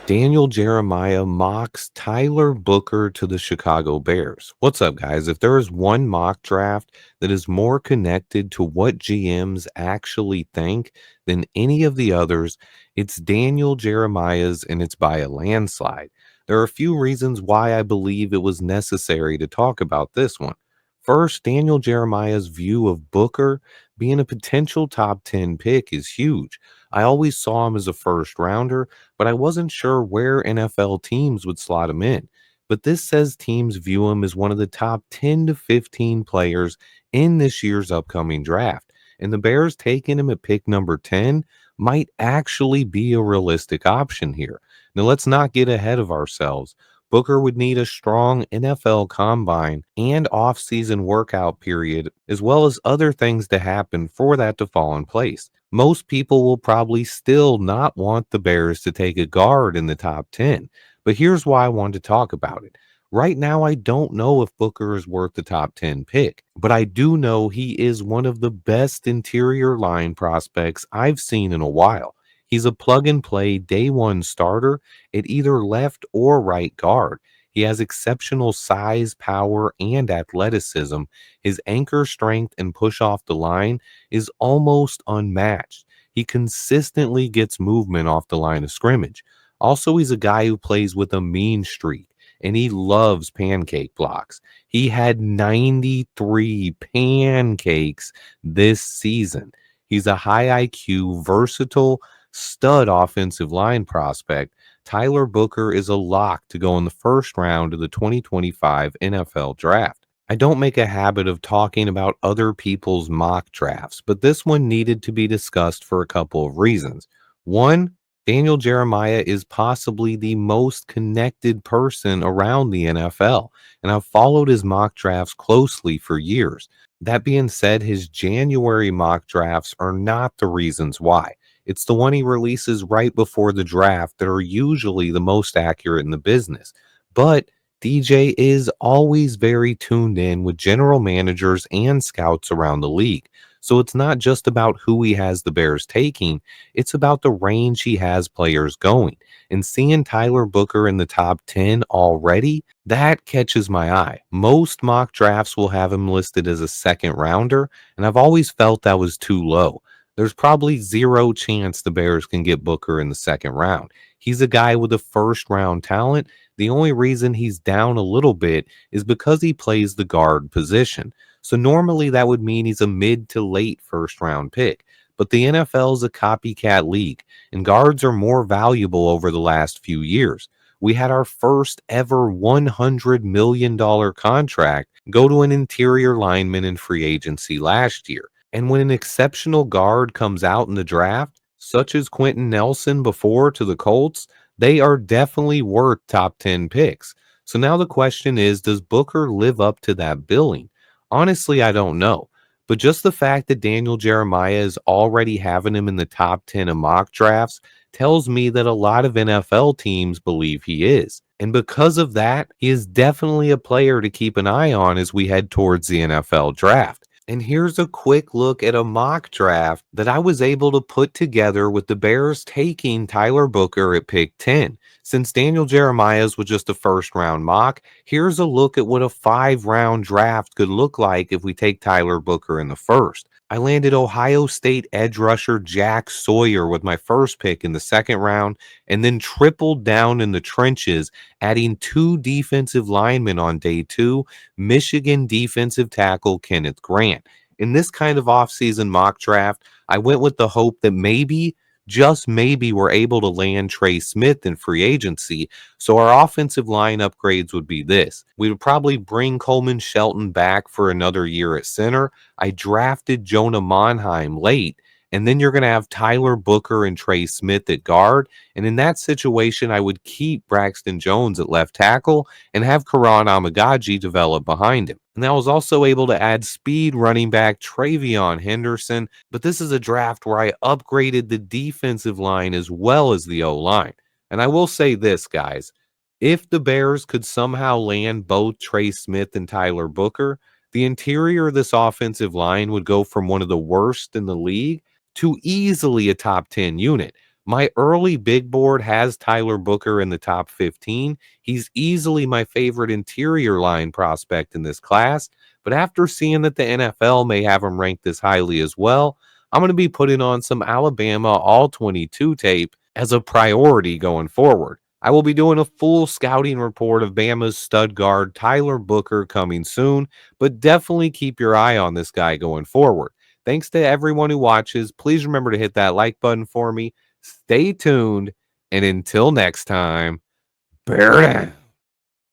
Daniel Jeremiah mocks Tyler Booker to the Chicago Bears. What's up, guys? If there is one mock draft that is more connected to what GMs actually think than any of the others, it's Daniel Jeremiah's, and it's by a landslide. There are a few reasons why I believe it was necessary to talk about this one. First, Daniel Jeremiah's view of Booker being a potential top 10 pick is huge. I always saw him as a first rounder, but I wasn't sure where NFL teams would slot him in. But this says teams view him as one of the top 10 to 15 players in this year's upcoming draft. And the Bears taking him at pick number 10 might actually be a realistic option here. Now, let's not get ahead of ourselves. Booker would need a strong NFL combine and off-season workout period, as well as other things to happen for that to fall in place. Most people will probably still not want the Bears to take a guard in the top 10. But here's why I wanted to talk about it. Right now, I don't know if Booker is worth the top 10 pick, but I do know he is one of the best interior line prospects I've seen in a while. He's a plug and play day one starter at either left or right guard. He has exceptional size, power, and athleticism. His anchor strength and push off the line is almost unmatched. He consistently gets movement off the line of scrimmage. Also, he's a guy who plays with a mean streak, and he loves pancake blocks. He had 93 pancakes this season. He's a high IQ, versatile, stud offensive line prospect. Tyler Booker is a lock to go in the first round of the 2025 NFL Draft. I don't make a habit of talking about other people's mock drafts, but this one needed to be discussed for a couple of reasons. One, Daniel Jeremiah is possibly the most connected person around the NFL, and I've followed his mock drafts closely for years. That being said, his January mock drafts are not the reasons why. It's the one he releases right before the draft that are usually the most accurate in the business. But DJ is always very tuned in with general managers and scouts around the league. So it's not just about who he has the Bears taking, it's about the range he has players going. And seeing Tyler Booker in the top 10 already, that catches my eye. Most mock drafts will have him listed as a second rounder, and I've always felt that was too low. There's probably zero chance the Bears can get Booker in the second round. He's a guy with a first round talent. The only reason he's down a little bit is because he plays the guard position. So normally that would mean he's a mid to late first round pick. But the NFL is a copycat league, and guards are more valuable over the last few years. We had our first ever $100 million contract go to an interior lineman in free agency last year. And when an exceptional guard comes out in the draft, such as Quentin Nelson before to the Colts, they are definitely worth top 10 picks. So now the question is, does Booker live up to that billing? Honestly, I don't know. But just the fact that Daniel Jeremiah is already having him in the top 10 of mock drafts tells me that a lot of NFL teams believe he is. And because of that, he is definitely a player to keep an eye on as we head towards the NFL draft. And here's a quick look at a mock draft that I was able to put together with the Bears taking Tyler Booker at pick 10. Since Daniel Jeremiah's was just a first round mock, here's a look at what a 5 round draft could look like if we take Tyler Booker in the first. I landed Ohio State edge rusher Jack Sawyer with my first pick in the second round, and then tripled down in the trenches, adding 2 defensive linemen on day 2, Michigan defensive tackle Kenneth Grant. In this kind of offseason mock draft, I went with the hope that maybe, just maybe, we're able to land Trey Smith in free agency. So our offensive line upgrades would be this. We would probably bring Coleman Shelton back for another year at center. I drafted Jonah Monheim late. And then you're going to have Tyler Booker and Trey Smith at guard. And in that situation, I would keep Braxton Jones at left tackle and have Karan Amagaji develop behind him. And I was also able to add speed running back Travion Henderson, but this is a draft where I upgraded the defensive line as well as the O-line. And I will say this, guys, if the Bears could somehow land both Trey Smith and Tyler Booker, the interior of this offensive line would go from one of the worst in the league to easily a top 10 unit. My early big board has Tyler Booker in the top 15. He's easily my favorite interior line prospect in this class, but after seeing that the NFL may have him ranked this highly as well, I'm going to be putting on some Alabama All 22 tape as a priority going forward. I will be doing a full scouting report of Bama's stud guard Tyler Booker coming soon, but definitely keep your eye on this guy going forward. Thanks to everyone who watches. Please remember to hit that like button for me. Stay tuned, and until next time, bear down.